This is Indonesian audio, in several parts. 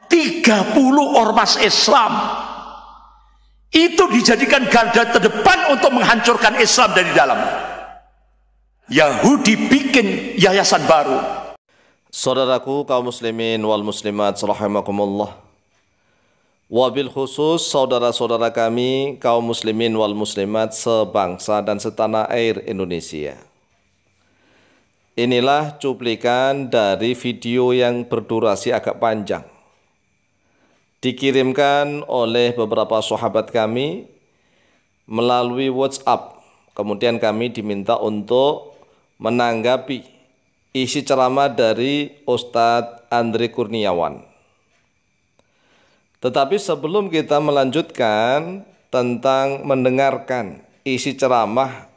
30 ormas Islam itu dijadikan garda terdepan untuk menghancurkan Islam dari dalam. Yahudi bikin yayasan baru. Saudaraku kaum muslimin wal muslimat rahimakumullah. Wabil khusus saudara-saudara kami kaum muslimin wal muslimat sebangsa dan setanah air Indonesia. Inilah cuplikan dari video yang berdurasi agak panjang. Dikirimkan oleh beberapa sahabat kami melalui WhatsApp. Kemudian kami diminta untuk menanggapi isi ceramah dari Ustadz Andri Kurniawan. Tetapi sebelum kita melanjutkan tentang mendengarkan isi ceramah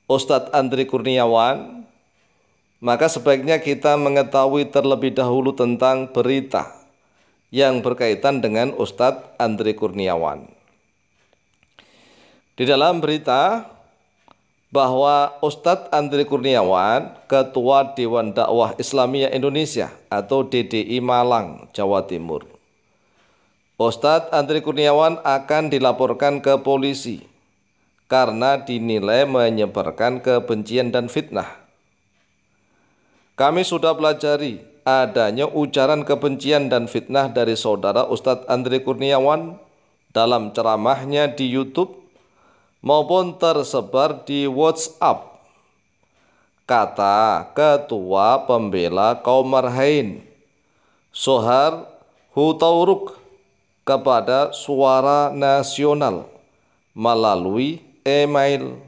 Ustadz Andri Kurniawan, maka sebaiknya kita mengetahui terlebih dahulu tentang berita yang berkaitan dengan Ustadz Andri Kurniawan. Di dalam berita bahwa Ustadz Andri Kurniawan, Ketua Dewan Dakwah Islamiyah Indonesia atau DDI Malang, Jawa Timur. Ustadz Andri Kurniawan akan dilaporkan ke polisi karena dinilai menyebarkan kebencian dan fitnah. Kami sudah pelajari adanya ujaran kebencian dan fitnah dari saudara Ustadz Andri Kurniawan dalam ceramahnya di YouTube maupun tersebar di WhatsApp. Kata Ketua Pembela Kaum Marhain Sohar Hutauruk kepada Suara Nasional melalui email.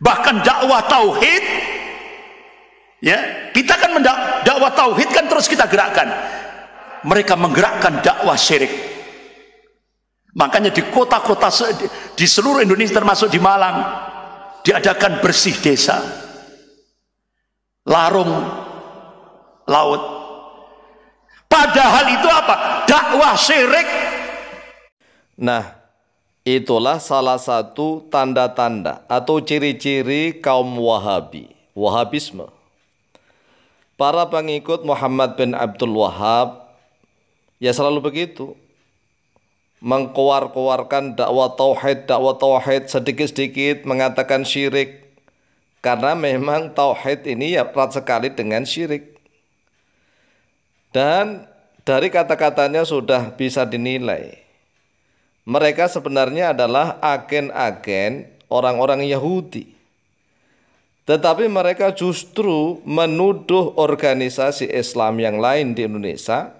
Bahkan dakwah tauhid, ya, kita kan dakwah tauhid kan terus kita gerakkan. Mereka menggerakkan dakwah syirik. Makanya di kota-kota di seluruh Indonesia termasuk di Malang diadakan bersih desa, larung laut. Padahal itu apa? Dakwah syirik. Nah, itulah salah satu tanda-tanda atau ciri-ciri kaum Wahabi, Wahabisme. Para pengikut Muhammad bin Abdul Wahab ya selalu begitu, mengkoar-koarkan dakwah tauhid, sedikit-sedikit mengatakan syirik, karena memang tauhid ini ya erat sekali dengan syirik. Dan dari kata-katanya sudah bisa dinilai mereka sebenarnya adalah agen-agen orang-orang Yahudi. Tetapi mereka justru menuduh organisasi Islam yang lain di Indonesia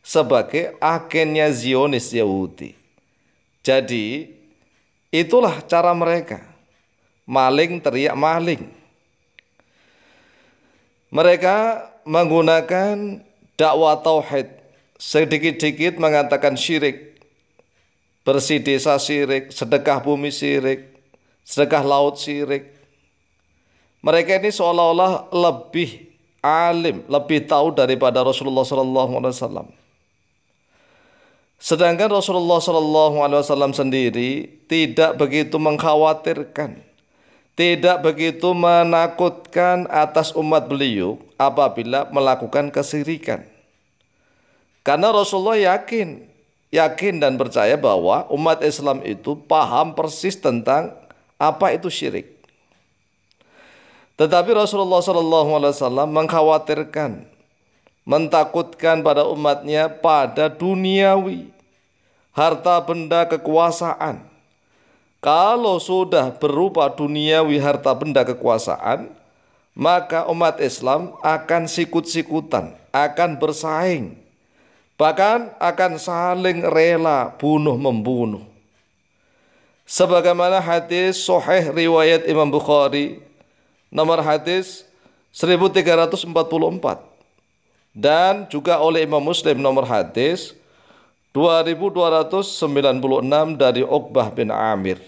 sebagai agennya Zionis Yahudi. Jadi itulah cara mereka, maling teriak maling. Mereka menggunakan dakwah tauhid, sedikit-sedikit mengatakan syirik, bersih desa syirik, sedekah bumi syirik, sedekah laut syirik. Mereka ini seolah-olah lebih alim, lebih tahu daripada Rasulullah SAW. Sedangkan Rasulullah SAW sendiri tidak begitu mengkhawatirkan, tidak begitu menakutkan atas umat beliau apabila melakukan kesyirikan. Karena Rasulullah yakin dan percaya bahwa umat Islam itu paham persis tentang apa itu syirik. Tetapi Rasulullah SAW mengkhawatirkan, mentakutkan pada umatnya pada duniawi, harta benda kekuasaan. Kalau sudah berupa duniawi harta benda kekuasaan, maka umat Islam akan sikut-sikutan, akan bersaing, bahkan akan saling rela bunuh-membunuh. Sebagaimana hadis sahih riwayat Imam Bukhari nomor hadis 1344 dan juga oleh Imam Muslim nomor hadis 2296 dari Uqbah bin Amir.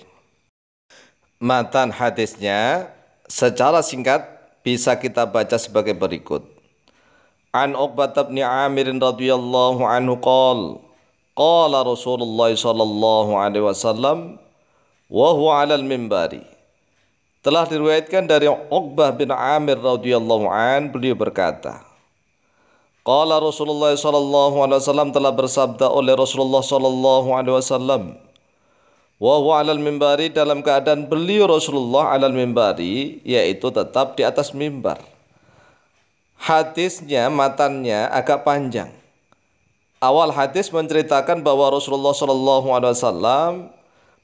Matan hadisnya secara singkat bisa kita baca sebagai berikut. An Uqbah bin Amir radhiyallahu anhu qala Rasulullah sallallahu alaihi wasallam wa huwa 'alal minbari. Telah diriwayatkan dari Uqbah bin Amir radhiyallahu an, beliau berkata, Qala Rasulullah sallallahu alaihi wasallam, telah bersabda oleh Rasulullah sallallahu alaihi wasallam, wa huwa 'alal mimbari, dalam keadaan beliau Rasulullah 'alal mimbari, yaitu tetap di atas mimbar. Hadisnya, matannya agak panjang. Awal hadis menceritakan bahwa Rasulullah sallallahu alaihi wasallam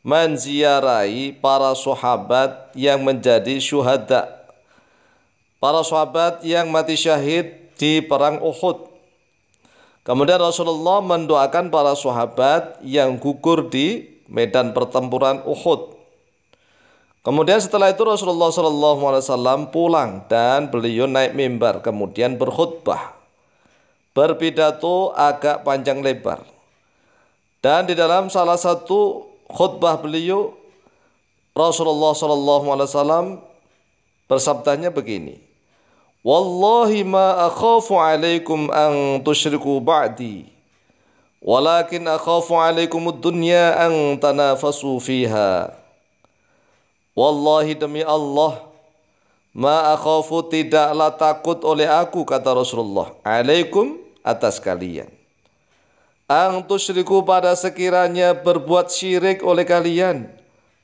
menziarahi para sahabat yang menjadi syuhada, para sahabat yang mati syahid di perang Uhud. Kemudian Rasulullah mendoakan para sahabat yang gugur di medan pertempuran Uhud. Kemudian setelah itu Rasulullah SAW pulang dan beliau naik mimbar, kemudian berkhutbah, berpidato agak panjang lebar. Dan di dalam salah satu khutbah beliau, Rasulullah SAW bersabdanya begini, wallahi ma akhafu alaikum an tusyriku ba'di, walakin akhafu alaikumud dunya an tanafasu fiha. Wallahi, demi Allah, ma akhafu, tidaklah takut oleh aku, kata Rasulullah, alaikum, atas kalian, ang tusyriku, pada sekiranya berbuat syirik oleh kalian,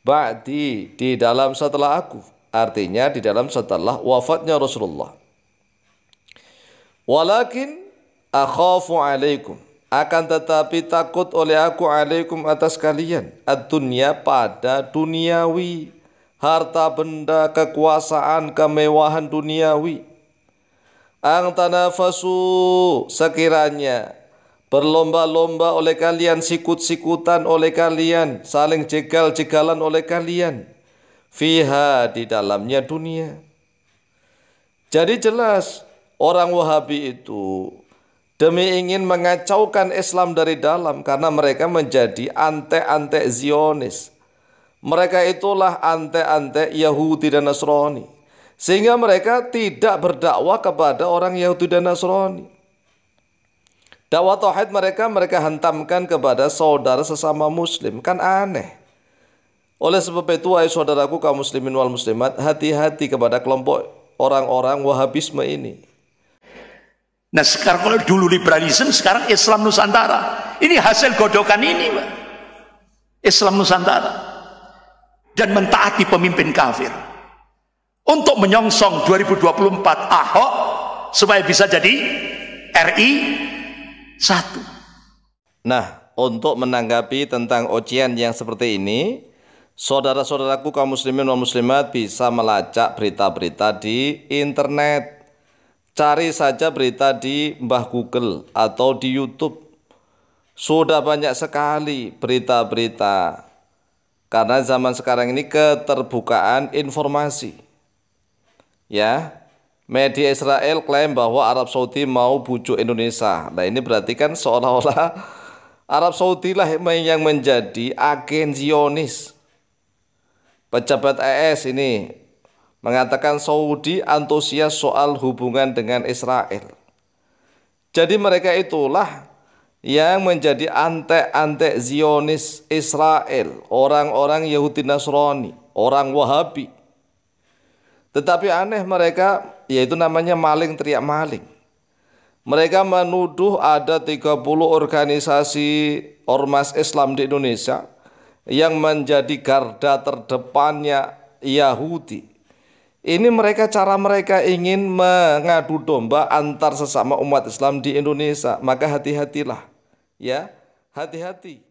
ba'di, di dalam setelah aku, artinya di dalam setelah wafatnya Rasulullah. Walakin akhafu alaikum, akan tetapi takut oleh aku, alaikum, atas kalian, ad-dunya, pada duniawi, harta benda, kekuasaan, kemewahan duniawi. Ang tanafasu, sekiranya berlomba-lomba oleh kalian, sikut-sikutan oleh kalian, saling jegal-jegalan oleh kalian, fiha, di dalamnya dunia. Jadi jelas orang Wahabi itu demi ingin mengacaukan Islam dari dalam, karena mereka menjadi antek-antek Zionis. Mereka itulah antek-antek Yahudi dan Nasrani, sehingga mereka tidak berdakwah kepada orang Yahudi dan Nasrani. Dakwah tauhid mereka hantamkan kepada saudara sesama muslim. Kan aneh. Oleh sebab itu, wahai saudaraku kaum muslimin wal muslimat, hati-hati kepada kelompok orang-orang Wahabisme ini. Nah sekarang kalau dulu liberalisme, sekarang Islam Nusantara. Ini hasil godokan ini, Pak. Islam Nusantara. Dan mentaati pemimpin kafir untuk menyongsong 2024 Ahok supaya bisa jadi RI 1. Nah, untuk menanggapi tentang ujian yang seperti ini, saudara-saudaraku kaum muslimin dan muslimat bisa melacak berita-berita di internet. Cari saja berita di Mbah Google atau di YouTube. Sudah banyak sekali berita-berita. Karena zaman sekarang ini keterbukaan informasi. Ya, media Israel klaim bahwa Arab Saudi mau bujuk Indonesia. Nah ini berarti kan seolah-olah Arab Saudi lah yang menjadi agen Zionis. Pejabat ES ini mengatakan Saudi antusias soal hubungan dengan Israel. Jadi mereka itulah yang menjadi antek-antek Zionis Israel, orang-orang Yahudi Nasrani, orang Wahabi. Tetapi aneh mereka, yaitu namanya maling teriak maling. Mereka menuduh ada 30 organisasi ormas Islam di Indonesia yang menjadi garda terdepannya Yahudi. Ini cara mereka ingin mengadu domba antar sesama umat Islam di Indonesia. Maka hati-hatilah, ya, hati-hati.